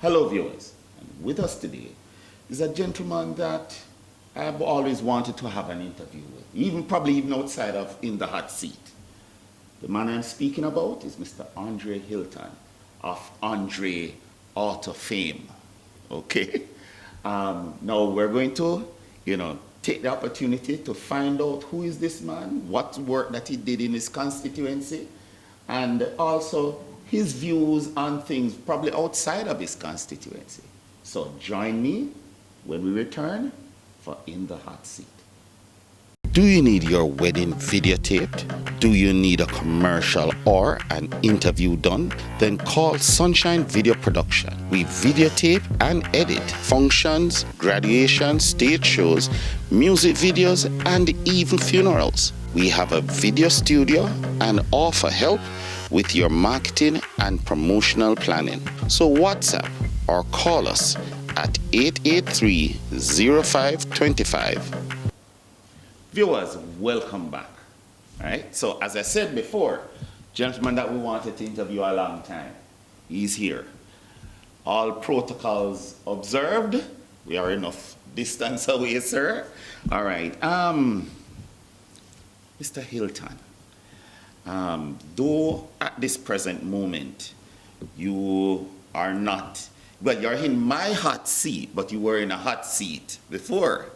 Hello viewers, and with us today is a gentleman that I've always wanted to have an interview with, probably even outside of In the Hot Seat. The man I'm speaking about is Mr. Andre Hylton of Andre Auto fame. Okay? Now we're going to, take the opportunity to find out who is this man, what work that he did in his constituency, and also his views on things probably outside of his constituency. So join me when we return for In the Hot Seat. Do you need your wedding videotaped? Do you need a commercial or an interview done? Then call Sunshine Video Production. We videotape and edit functions, graduations, stage shows, music videos, and even funerals. We have a video studio and offer help with your marketing and promotional planning. So WhatsApp or call us at 883-0525. Viewers, welcome back. All right, so as I said before, gentleman that we wanted to interview a long time, he's here. All protocols observed. We are enough distance away, sir. All right, Mr. Hylton, though at this present moment you are not, well, you're in my hot seat, but you were in a hot seat before.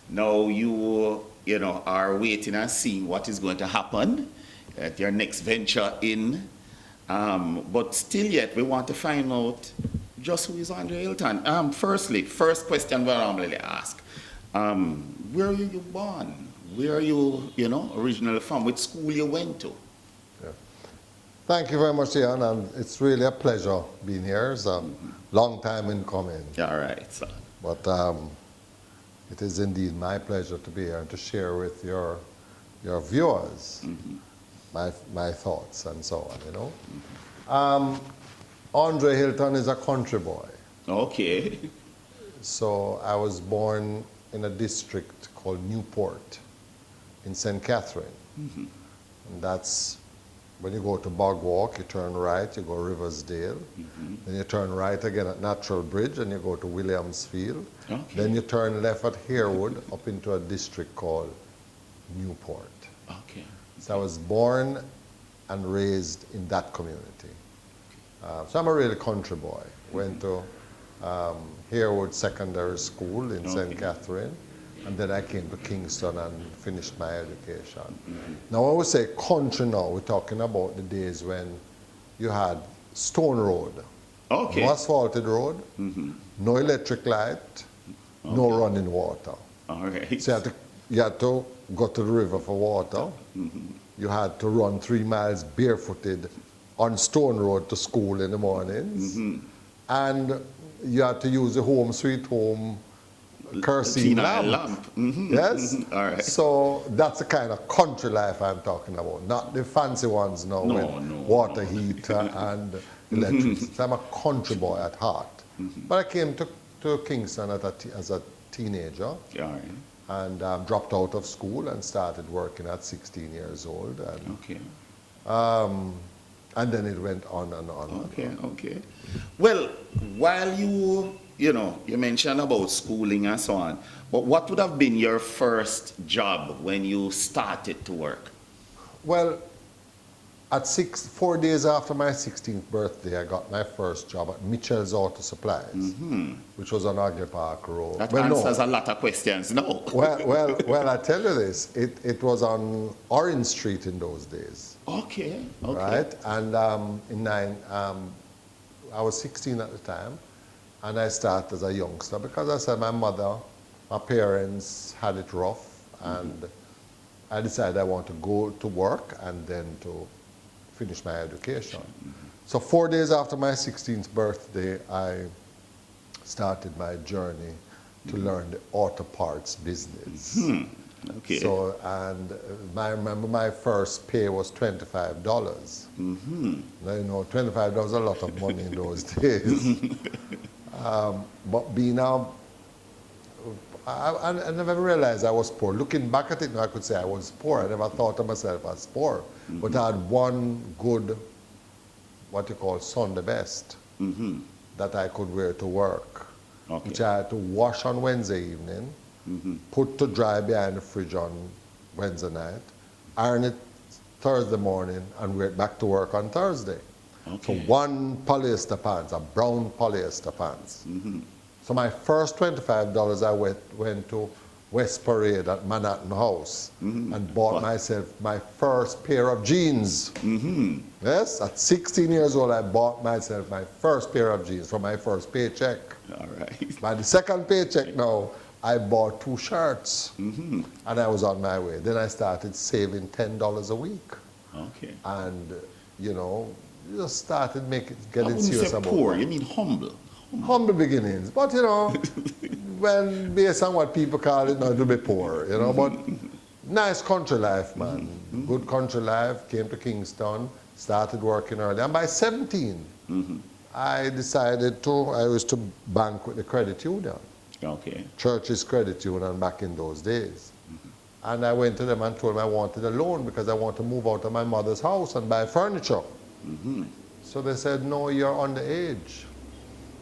Now you are waiting and seeing what is going to happen at your next venture in. But still yet, we want to find out just who is Andre Hylton. First question we normally ask, where are you born? Where are you, originally from? Which school you went to? Yeah. Thank you very much, Ian, and it's really a pleasure being here. It's a long time in coming. All right, sir. But it is indeed my pleasure to be here and to share with your viewers my thoughts and so on, Andre Hylton is a country boy. Okay. So I was born in a district called Newport in St. Catherine. And that's when you go to Bogwalk, you turn right, you go Riversdale. Then you turn right again at Natural Bridge and you go to Williamsfield. Okay. Then you turn left at Harewood up into a district called Newport. Okay. So I was born and raised in that community. So I'm a really country boy. Went to Harewood Secondary School in St. Catherine. And then I came to Kingston and finished my education. Now when we say country now, we're talking about the days when you had stone road. Okay. No asphalted road, no electric light, no running water. All right. So you had to go to the river for water. You had to run 3 miles barefooted on stone road to school in the mornings. And you had to use the home sweet home kerosene lamp. Yes? All right. So that's the kind of country life I'm talking about, not the fancy ones now with water heater and electricity. So I'm a country boy at heart. But I came to Kingston as a teenager. All right. And dropped out of school and started working at 16 years old. And, and then it went on and on. Okay, and on. Okay. Well, while you mentioned about schooling and so on, but what would have been your first job when you started to work? Well, at 4 days after my 16th birthday, I got my first job at Mitchell's Auto Supplies, which was on Agley Park Road. That answers a lot of questions, no? Well, I tell you this, it was on Orange Street in those days. Okay. Right? And I was 16 at the time. And I started as a youngster because I said my parents had it rough, and I decided I want to go to work and then to finish my education. So 4 days after my 16th birthday, I started my journey to learn the auto parts business. Okay. So, and I remember my first pay was $25. Now, $25 is a lot of money in those days. But being I never realized I was poor. Looking back at it now, I could say I was poor. I never thought of myself as poor. But I had one good, what you call Sunday best. that I could wear to work, Okay. which I had to wash on Wednesday evening, put to dry behind the fridge on Wednesday night, iron it Thursday morning, and wear it back to work on Thursday. Okay. So one polyester pants, a brown polyester pants. So my first $25 I went to West Parade at Manhattan House and bought myself my first pair of jeans. Yes, at 16 years old I bought myself my first pair of jeans from my first paycheck. All right. By the second paycheck now, I bought 2 shirts and I was on my way. Then I started saving $10 a week. Okay. And, you know, just started getting I wouldn't serious say about poor, it. you mean humble. Humble beginnings. But, you know, when based on what people call it, no, it'll be poor, you know. But nice country life, man. Good country life. Came to Kingston, started working early. And by 17, I decided I was to bank with the credit union. Okay. Church's credit union back in those days. And I went to them and told them I wanted a loan because I want to move out of my mother's house and buy furniture. So they said, no, you're underage.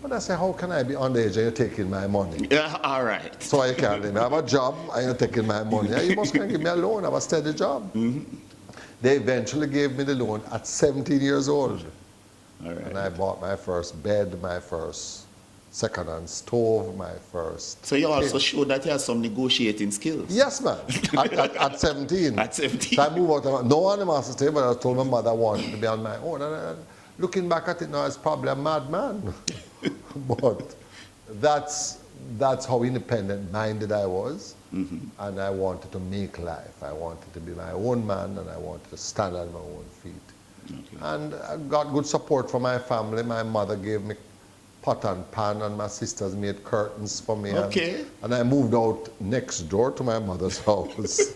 But I said, how can I be underage and you're taking my money? Yeah, all right. So I can't let me have a job and you're taking my money. You must give me a loan, have a steady job. They eventually gave me the loan at 17 years old. All right. And I bought my first bed, my first second-hand stove, my first... So you also showed that you have some negotiating skills. Yes, man. At 17. At 17. So I moved out of no one in the master stay, but I told my mother I wanted to be on my own. And looking back at it now, it's probably a madman. But that's how independent-minded I was. And I wanted to make life. I wanted to be my own man, and I wanted to stand on my own feet. Okay. And I got good support from my family. My mother gave me pot and pan, and my sisters made curtains for me. Okay. And I moved out next door to my mother's house,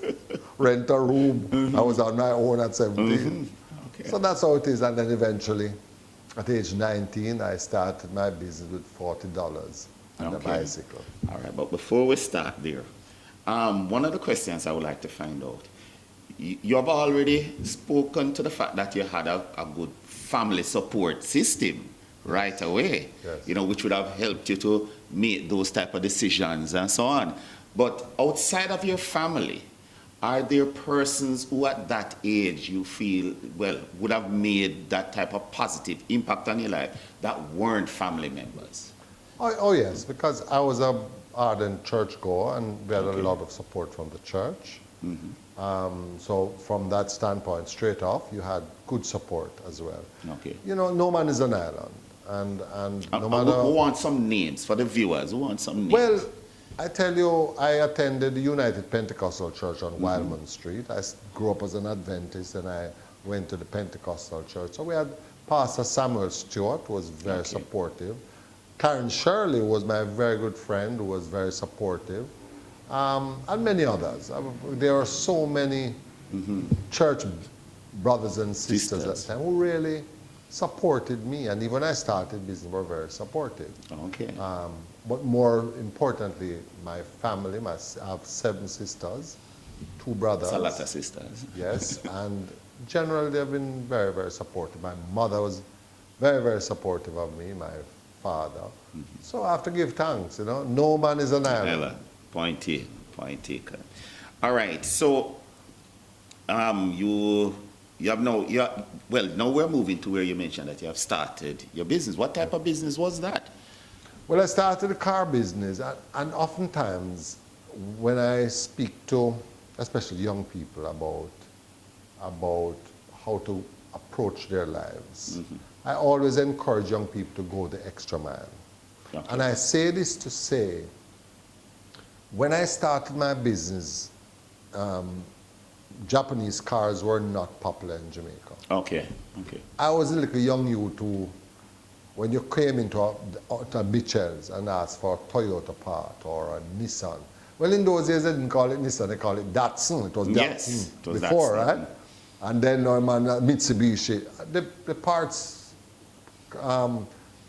rent a room. I was on my own at 17. Okay. So that's how it is. And then eventually, at age 19, I started my business with $40 and a bicycle. All right, but before we start there, one of the questions I would like to find out, you have already spoken to the fact that you had a good family support system right away, Yes. you know, which would have helped you to make those type of decisions and so on. But outside of your family, are there persons who at that age you feel, well, would have made that type of positive impact on your life that weren't family members? Oh yes, because I was a ardent churchgoer and we had a lot of support from the church. So from that standpoint, straight off, you had good support as well. Okay. You know, no man is an island. And no matter... Who want some names for the viewers? Who want some names? Well, I tell you, I attended the United Pentecostal Church on Wildman Street. I grew up as an Adventist and I went to the Pentecostal Church. So we had Pastor Samuel Stewart, who was very supportive. Karen Shirley was my very good friend, who was very supportive. And many others. There are so many church brothers and sisters at the time who really supported me. And even when I started business, were very supportive. Okay. But more importantly, my family, I have 7 sisters, 2 brothers. That's a lot of sisters. Yes, and generally they've been very, very supportive. My mother was very, very supportive of me, my father. So I have to give thanks, you know. No man is an island. Point taken. All right, so you have now, now we're moving to where you mentioned that you have started your business. What type of business was that? Well, I started a car business, and oftentimes when I speak to, especially young people, about how to approach their lives, I always encourage young people to go the extra mile. Okay. And I say this to say, when I started my business, Japanese cars were not popular in Jamaica. Okay. I was a little young youth who, when you came into a Mitchell's and asked for a Toyota part or a Nissan, well, in those days they didn't call it Nissan, they called it Datsun. It was Datsun Yes, it was before, Datsun. right? And then Mitsubishi. The parts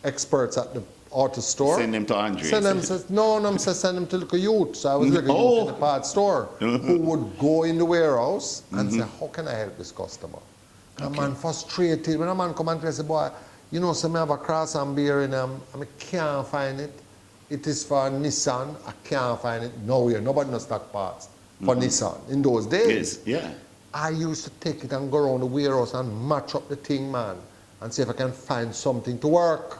experts at the auto store. Send them to Andre. Send them, send them to little youth. So I was little youth in the parts store who would go in the warehouse and say, how can I help this customer? A man frustrated. When a man come and say, boy, you know, some have a cross and beer in them, and I can't find it. It is for Nissan, I can't find it nowhere. Nobody knows stock parts for Nissan in those days. Yes, yeah. I used to take it and go around the warehouse and match up the thing, man, and see if I can find something to work.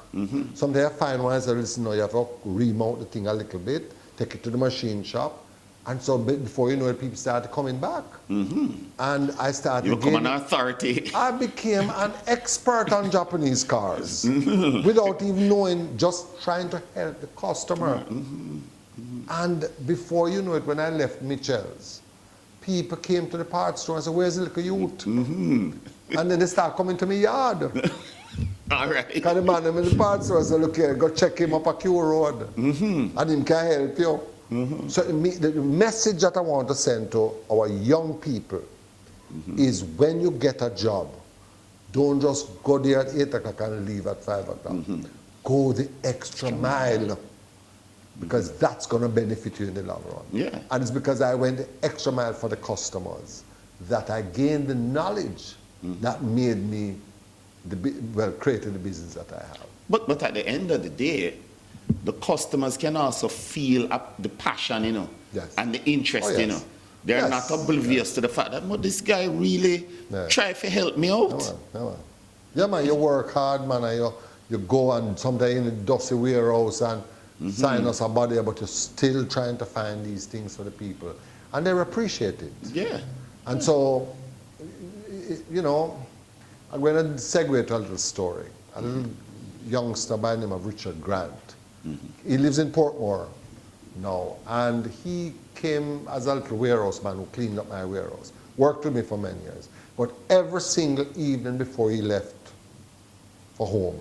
Someday I find one, I say, listen, no, you have to remount the thing a little bit, take it to the machine shop, and so before you know it, people started coming back. And I started You become an authority. I became an expert on Japanese cars without even knowing, just trying to help the customer. And before you know it, when I left Mitchell's, people came to the parts store and said, where's the little youth? And then they start coming to my yard. All right. Because the man in the parts store said, look here, go check him up a Q road. And him can help you. So the message that I want to send to our young people is when you get a job, don't just go there at 8 o'clock and leave at 5 o'clock. Go the extra mile, because that's going to benefit you in the long run. Yeah. And it's because I went the extra mile for the customers that I gained the knowledge that made me, created the business that I have. But at the end of the day, the customers can also feel the passion, you know, Yes. and the interest, Oh, yes. you know. They're Yes. not oblivious to the fact that, well, this guy really tried to help me out. No, man. Yeah, man, you work hard, man, and you go and sometimes in a dusty warehouse and sign us a body, but you're still trying to find these things for the people. And they appreciate it. Yeah. And so, you know, I'm going to segue to a little story. A little youngster by the name of Richard Grant. He lives in Portmore now, and he came as a little warehouse man who cleaned up my warehouse. Worked with me for many years. But every single evening before he left for home,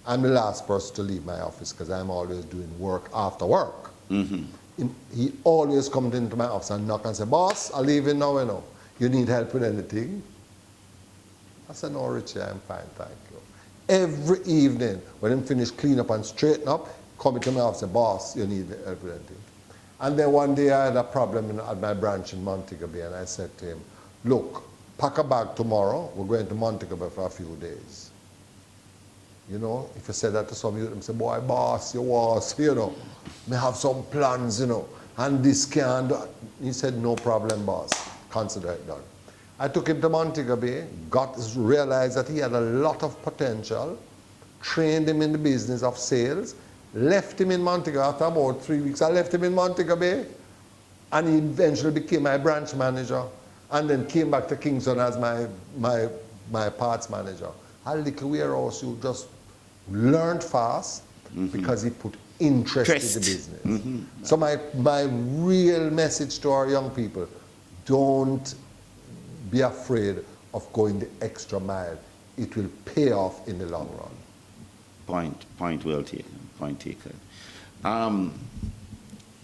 I'm the last person to leave my office because I'm always doing work after work. He always comes into my office and knock and say, boss, I'm leaving now, you know. You need help with anything? I said, no, Richie, I'm fine, thank you. Every evening, when I'm finished clean up and straighten up, come into my office and say, boss, you need help with anything. And then one day I had a problem at my branch in Montego Bay, and I said to him, look, pack a bag tomorrow, we're going to Montego Bay for a few days. You know, if you said that to some youth, they say, boy, boss, you was, you know, may have some plans, you know, and this can do. He said, no problem, boss, consider it done. I took him to Montego Bay, realized that he had a lot of potential, trained him in the business of sales, left him in Montego. After about 3 weeks, I left him in Montego Bay, and he eventually became my branch manager, and then came back to Kingston as my parts manager. A little warehouse, you just learned fast because he put interest in the business. So my real message to our young people, don't be afraid of going the extra mile. It will pay off in the long run. Point well taken. Point taken. And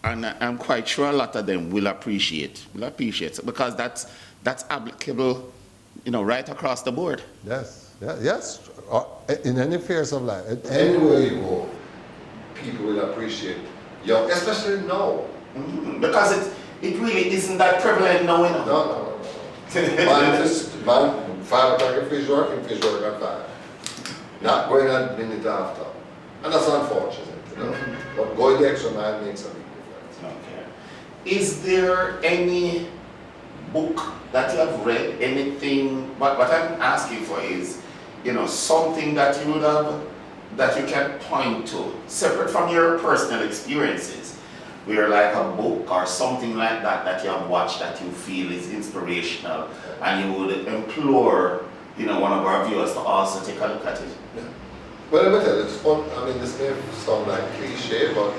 I'm quite sure a lot of them will appreciate it because that's applicable, you know, right across the board. Yes. In any phase of life, anywhere you go, people will appreciate you, especially now. Because it really isn't that prevalent now, you know. No. Man, 5 o'clock in fish work at 5. Not going a minute after. And that's unfortunate, you know. But going the extra mile makes a big difference. Okay. Is there any book that you have read, anything, what I'm asking for is, you know, something that you would have, that you can point to, separate from your personal experiences, where like a book or something like that you have watched that you feel is inspirational, and you would implore, you know, one of our viewers to also take a look at it. Yeah. Well, let me tell you, it's fun. I mean, this may sound like cliche, but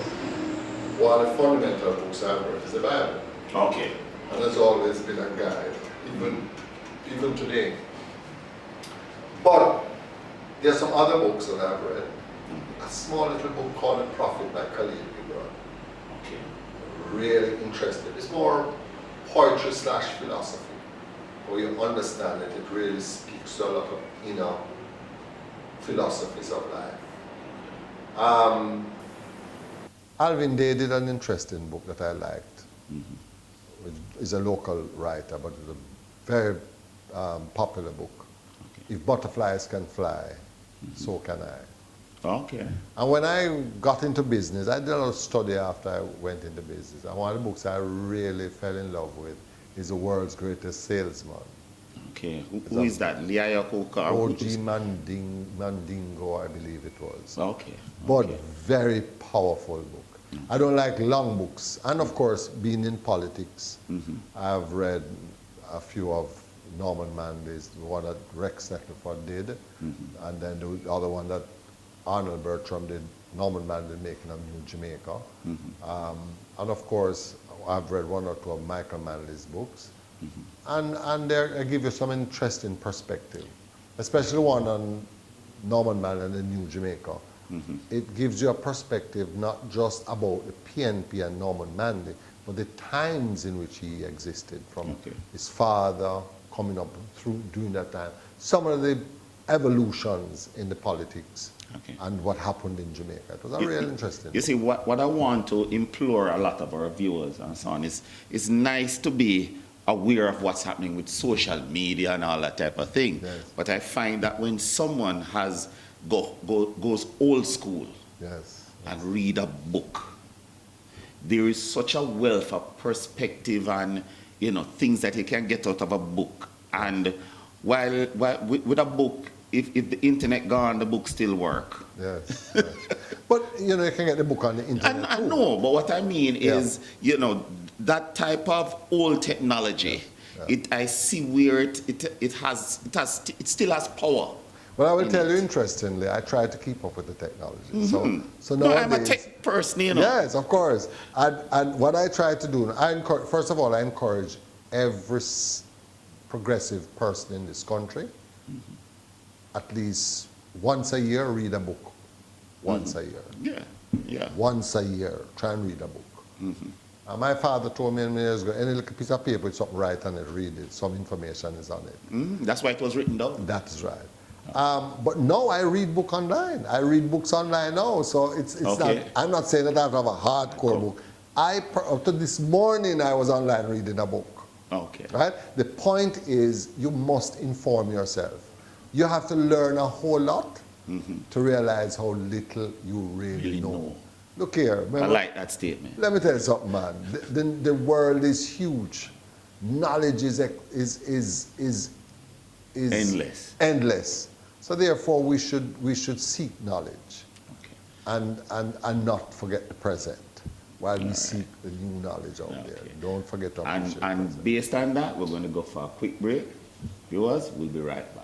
one of the fundamental books I've read is the Bible. Okay. And it's always been a guide, even today. But there's some other books that I've read. A small little book called The Prophet by Khalil Gibran. Okay. Really interested. It's more poetry / philosophy, where you understand it. It really speaks to a lot of inner philosophies of life. Alvin Day did an interesting book that I liked. Which is a local writer, but it's a very popular book. Okay. If Butterflies Can Fly. so can I. Okay. And when I got into business, I did a lot of study after I went into business. And one of the books I really fell in love with is The World's Greatest Salesman. Okay. Who is that? Lia Yakuka? O.G. Mandingo, I believe it was. Okay. But Okay. very powerful book. I don't like long books. And of course, being in politics, I've read a few of Norman Manley's, the one that Rex Nettleford did, and then the other one that Arnold Bertram did, Norman Manley Making of New Jamaica. And of course, I've read one or two of Michael Manley's books. And they give you some interesting perspective, especially one on Norman Manley and the New Jamaica. It gives you a perspective not just about the PNP and Norman Manley, but the times in which he existed, from his father coming up through during that time, some of the evolutions in the politics and what happened in Jamaica. It was a real interesting. You see, what I want to implore a lot of our viewers and so on is it's nice to be aware of what's happening with social media and all that type of thing. Yes. But I find that when someone has goes old school and read a book, there is such a wealth of perspective and things that you can get out of a book. And while with a book, if the internet gone, the book still work. Yes. But you can get the book on the internet. I know, but what I mean is, that type of old technology. I see where it still has power. Well, I will tell you, interestingly, I try to keep up with the technology. So no, nowadays, I'm a tech person, Yes, of course. And what I try to do, first of all, I encourage every progressive person in this country, at least once a year, read a book. Once a year. Yeah. Once a year, try and read a book. My father told me many years ago, any little piece of paper with something right on it, read it. Some information is on it. That's why it was written down. That is right. But no, I read book online. I read books online now, so it's not. I'm not saying that I have a hardcore book. Up to this morning, I was online reading a book. Okay. Right. The point is, you must inform yourself. You have to learn a whole lot to realize how little you really know. Look here. Remember, I like that statement. Let me tell you something, man. The world is huge. Knowledge is endless. So therefore, we should seek knowledge, and not forget the present while we seek the new knowledge out there. Don't forget to appreciate the present. And based on that, we're going to go for a quick break. Viewers, we'll be right back.